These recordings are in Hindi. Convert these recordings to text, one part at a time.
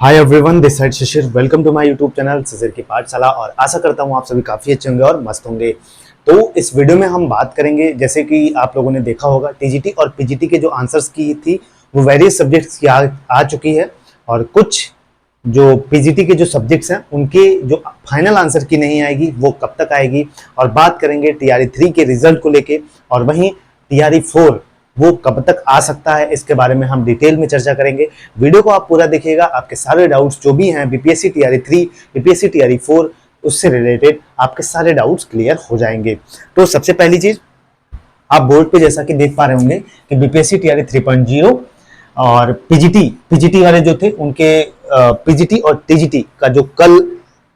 Hi everyone, this side Shishir. Welcome to my YouTube channel Shishir ki Pathshala. और आशा करता हूँ आप सभी काफ़ी अच्छे होंगे और मस्त होंगे। तो इस वीडियो में हम बात करेंगे, जैसे कि आप लोगों ने देखा होगा, टीजीटी और पीजीटी के जो आंसर्स की थी वो वेरियस सब्जेक्ट्स की आ चुकी है। और कुछ जो पीजीटी के जो सब्जेक्ट्स हैं उनके जो फाइनल आंसर की नहीं आएगी वो कब तक आएगी। और बात करेंगे टीआरई 3 के रिजल्ट को लेके, और वहीं टीआरई 4 वो कब तक आ सकता है, इसके बारे में हम डिटेल में चर्चा करेंगे। वीडियो को आप पूरा देखिएगा, आपके सारे डाउट्स जो भी हैं बीपीएससी टीआरई 3, बीपीएससी टीआरई 4, उससे रिलेटेड आपके सारे डाउट्स क्लियर हो जाएंगे। तो सबसे पहली चीज, आप बोर्ड पे जैसा कि देख पा रहे होंगे कि बीपीएससी टीआरई 3.0 और पीजीटी वाले जो थे उनके पीजीटी और टीजीटी का जो कल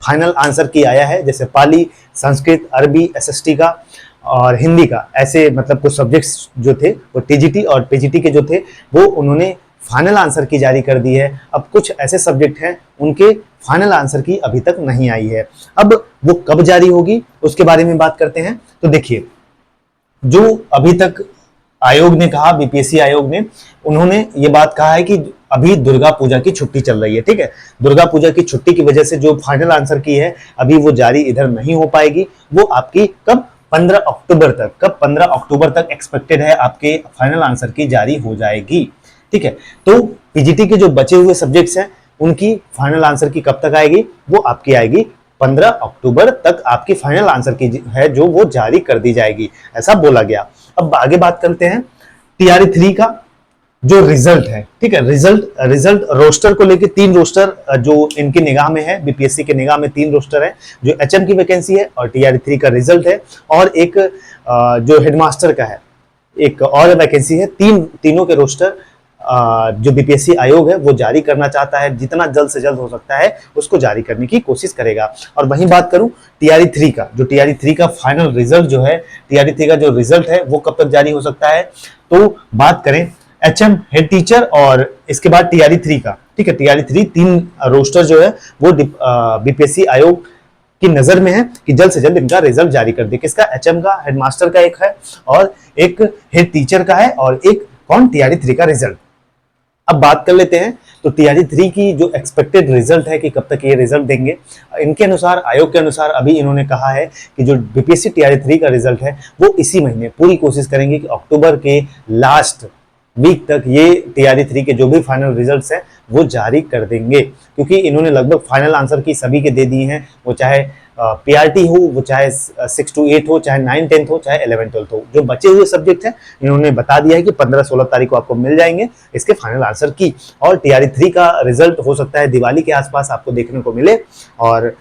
फाइनल आंसर की आया है, जैसे पाली, संस्कृत, अरबी, एसएसटी का और हिंदी का, ऐसे मतलब कुछ सब्जेक्ट्स जो थे वो टीजीटी और पीजीटी के जो थे वो उन्होंने फाइनल आंसर की जारी कर दी है। अब कुछ ऐसे सब्जेक्ट हैं उनके फाइनल आंसर की अभी तक नहीं आई है। अब वो कब जारी होगी उसके बारे में बात करते हैं। तो देखिए, जो अभी तक आयोग ने कहा, बीपीएससी आयोग ने, उन्होंने ये बात कहा है कि अभी दुर्गा पूजा की छुट्टी चल रही है, ठीक है। दुर्गा पूजा की छुट्टी की वजह से जो फाइनल आंसर की है अभी वो जारी इधर नहीं हो पाएगी। वो आपकी कब 15 अक्टूबर तक, कब 15 अक्टूबर तक एक्सपेक्टेड है आपके फाइनल आंसर की जारी हो जाएगी, ठीक है। तो पीजीटी के जो बचे हुए सब्जेक्ट्स हैं उनकी फाइनल आंसर की कब तक आएगी, वो आपकी आएगी 15 अक्टूबर तक आपकी फाइनल आंसर की है जो वो जारी कर दी जाएगी, ऐसा बोला गया। अब आगे बात करते हैं टीआरई 3 का जो रिजल्ट है, ठीक है। रिजल्ट रोस्टर को लेके 3 रोस्टर जो इनकी निगाह में है, बीपीएससी के निगाह में 3 रोस्टर है, जो एचएम की वैकेंसी है और टीआरई 3 का रिजल्ट है, और एक जो हेडमास्टर का है, एक और वैकेंसी है। तीनों के रोस्टर जो बीपीएससी आयोग है वो जारी करना चाहता है, जितना जल्द से जल्द हो सकता है उसको जारी करने की कोशिश करेगा। और वहीं बात करूं टीआरई 3 का, जो टीआरई 3 का फाइनल रिजल्ट जो है, टीआरई 3 का जो रिजल्ट है वो कब तक जारी हो सकता है, तो बात करें एचएम, हेड टीचर, और इसके बाद टीआरई 3 का, ठीक है। टीआरई 3 3 रोस्टर जो है वो बीपीएससी आयोग की नजर में है कि जल्द से जल्द इनका रिजल्ट जारी कर दे। किसका? एचएम का, हेडमास्टर का एक है, और एक हेड टीचर का है, और एक कौन? टीआरई 3 का रिजल्ट। अब बात कर लेते हैं तो टीआरई 3 की जो एक्सपेक्टेड रिजल्ट है कि कब तक ये रिजल्ट देंगे। इनके अनुसार, आयोग के अनुसार, अभी इन्होंने कहा है कि जो बीपीएससी टीआरई 3 का रिजल्ट है वो इसी महीने पूरी कोशिश करेंगे कि अक्टूबर के लास्ट वीक तक ये टीआरई 3 के जो भी फाइनल रिजल्ट्स हैं वो जारी कर देंगे, क्योंकि इन्होंने लगभग फाइनल आंसर की सभी के दे दिए हैं। वो चाहे पीआरटी हो, वो चाहे 6 to 8 हो, चाहे 9 10 हो, चाहे 11 12 हो, जो बचे हुए सब्जेक्ट हैं इन्होंने बता दिया है कि 15 16 तारीख को आपको मिल जाएंगे इसके फाइनल आंसर की। और टीआरई 3 का रिजल्ट हो सकता है दिवाली के आसपास आपको देखने को मिले। और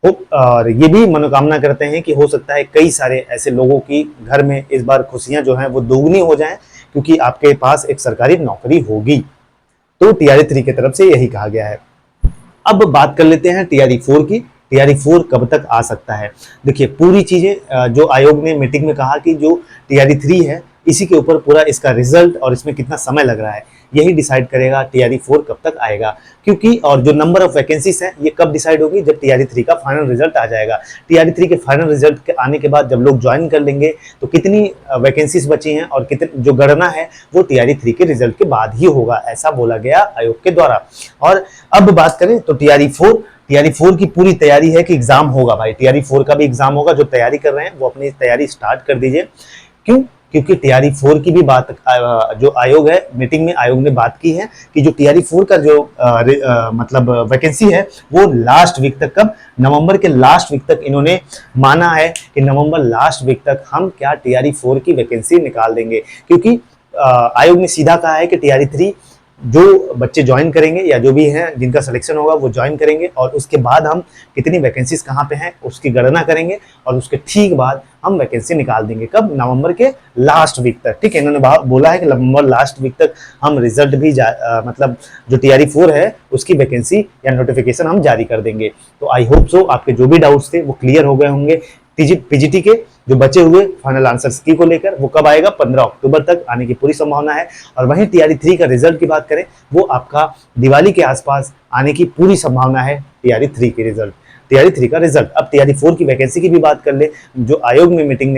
ये भी मनोकामना करते हैं कि हो सकता है कई सारे ऐसे लोगों की घर में इस बार खुशियां जो हैं वो दोगुनी हो जाएं, क्योंकि आपके पास एक सरकारी नौकरी होगी। तो टीआरई 3 की तरफ से यही कहा गया है। अब बात कर लेते हैं टीआरई 4 की। टीआरई 4 कब तक आ सकता है? देखिए, पूरी चीजें जो आयोग ने मीटिंग में कहा कि जो टीआरई 3 है इसी के ऊपर पूरा इसका रिजल्ट और इसमें कितना समय लग रहा है यही डिसाइड करेगा टीआरई 4 कब तक आएगा। क्योंकि और जो नंबर ऑफ वैकेंसीज हैं ये कब डिसाइड होगी, जब टीआरई 3 का फाइनल रिजल्ट आ जाएगा। टीआरई 3 के फाइनल रिजल्ट के आने के बाद जब लोग ज्वाइन कर लेंगे तो कितनी वैकेंसीज बची हैं और कितनी जो गणना है वो टीआरई 3 के रिजल्ट के बाद ही होगा, ऐसा बोला गया आयोग के द्वारा। और अब बात करें तो टीआरई 4 की पूरी तैयारी है कि एग्जाम होगा भाई। टीआरई 4 का भी एग्जाम होगा। जो तैयारी कर रहे हैं वो अपनी तैयारी स्टार्ट कर दीजिए। क्यों? क्योंकि टीआरई 4 की भी बात जो आयोग है, मीटिंग में आयोग ने बात की है कि जो टीआरई 4 का जो मतलब वैकेंसी है वो लास्ट वीक तक, कब? नवंबर के लास्ट वीक तक इन्होंने माना है कि नवंबर लास्ट वीक तक हम क्या टीआरई 4 की वैकेंसी निकाल देंगे। क्योंकि आयोग ने सीधा कहा है कि टीआरई 3 जो बच्चे ज्वाइन करेंगे या जो भी हैं जिनका सिलेक्शन होगा वो ज्वाइन करेंगे, और उसके बाद हम कितनी वैकेंसीज कहाँ पे हैं उसकी गणना करेंगे, और उसके ठीक बाद हम वैकेंसी निकाल देंगे। कब? नवंबर के लास्ट वीक तक, ठीक है। इन्होंने बोला है कि नवंबर लास्ट वीक तक हम रिजल्ट भी मतलब जो टीआरई 4 है उसकी वैकेंसी या नोटिफिकेशन हम जारी कर देंगे। तो आई होप सो आपके जो भी डाउट्स थे वो क्लियर हो गए होंगे। पीजीटी के जो बचे हुए फाइनल आंसर्स की को लेकर वो कब आएगा? 15 अक्टूबर तक आने की पूरी संभावना है। और वहीं टीआरई 3 का रिजल्ट की बात करें वो आपका दिवाली के आसपास आने की पूरी संभावना है। टीआरई 3 के रिजल्ट, टीआरई 3 का रिजल्ट। अब टीआरई 4 की वैकेंसी की भी बात कर ले। जो आयोग में मीटिंग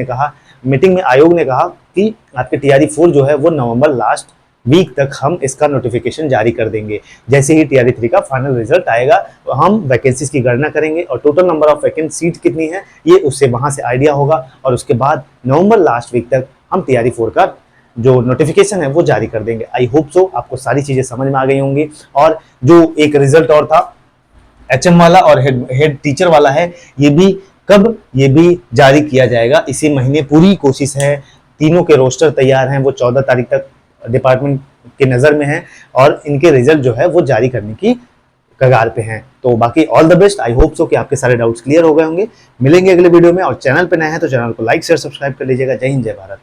में आयोग ने कहा कि आपके टीआरई 4 जो है वो नवंबर लास्ट वीक तक हम इसका नोटिफिकेशन जारी कर देंगे। जैसे ही टीआरई 3 का फाइनल रिजल्ट आएगा तो हम वैकेंसीज की गणना करेंगे और total number of vacant seat कितनी है ये उससे वहां से आइडिया होगा, और उसके बाद नवंबर लास्ट वीक तक हम टीआरई 4 का जो नोटिफिकेशन है वो जारी कर देंगे। आई होप सो आपको सारी चीजें समझ में आ गई होंगी। और जो एक रिजल्ट और था एचएम वाला और हेड टीचर वाला है, ये भी कब, ये भी जारी किया जाएगा इसी महीने। पूरी कोशिश है, तीनों के रोस्टर तैयार हैं, वो 14 तारीख तक डिपार्टमेंट के नज़र में हैं और इनके रिजल्ट जो है वो जारी करने की कगार पे हैं। तो बाकी all the best. I hope so कि आपके सारे डाउट्स क्लियर हो गए होंगे। मिलेंगे अगले वीडियो में, और चैनल पे नए हैं तो चैनल को लाइक शेयर सब्सक्राइब कर लीजिएगा। जय हिंद, जय भारत।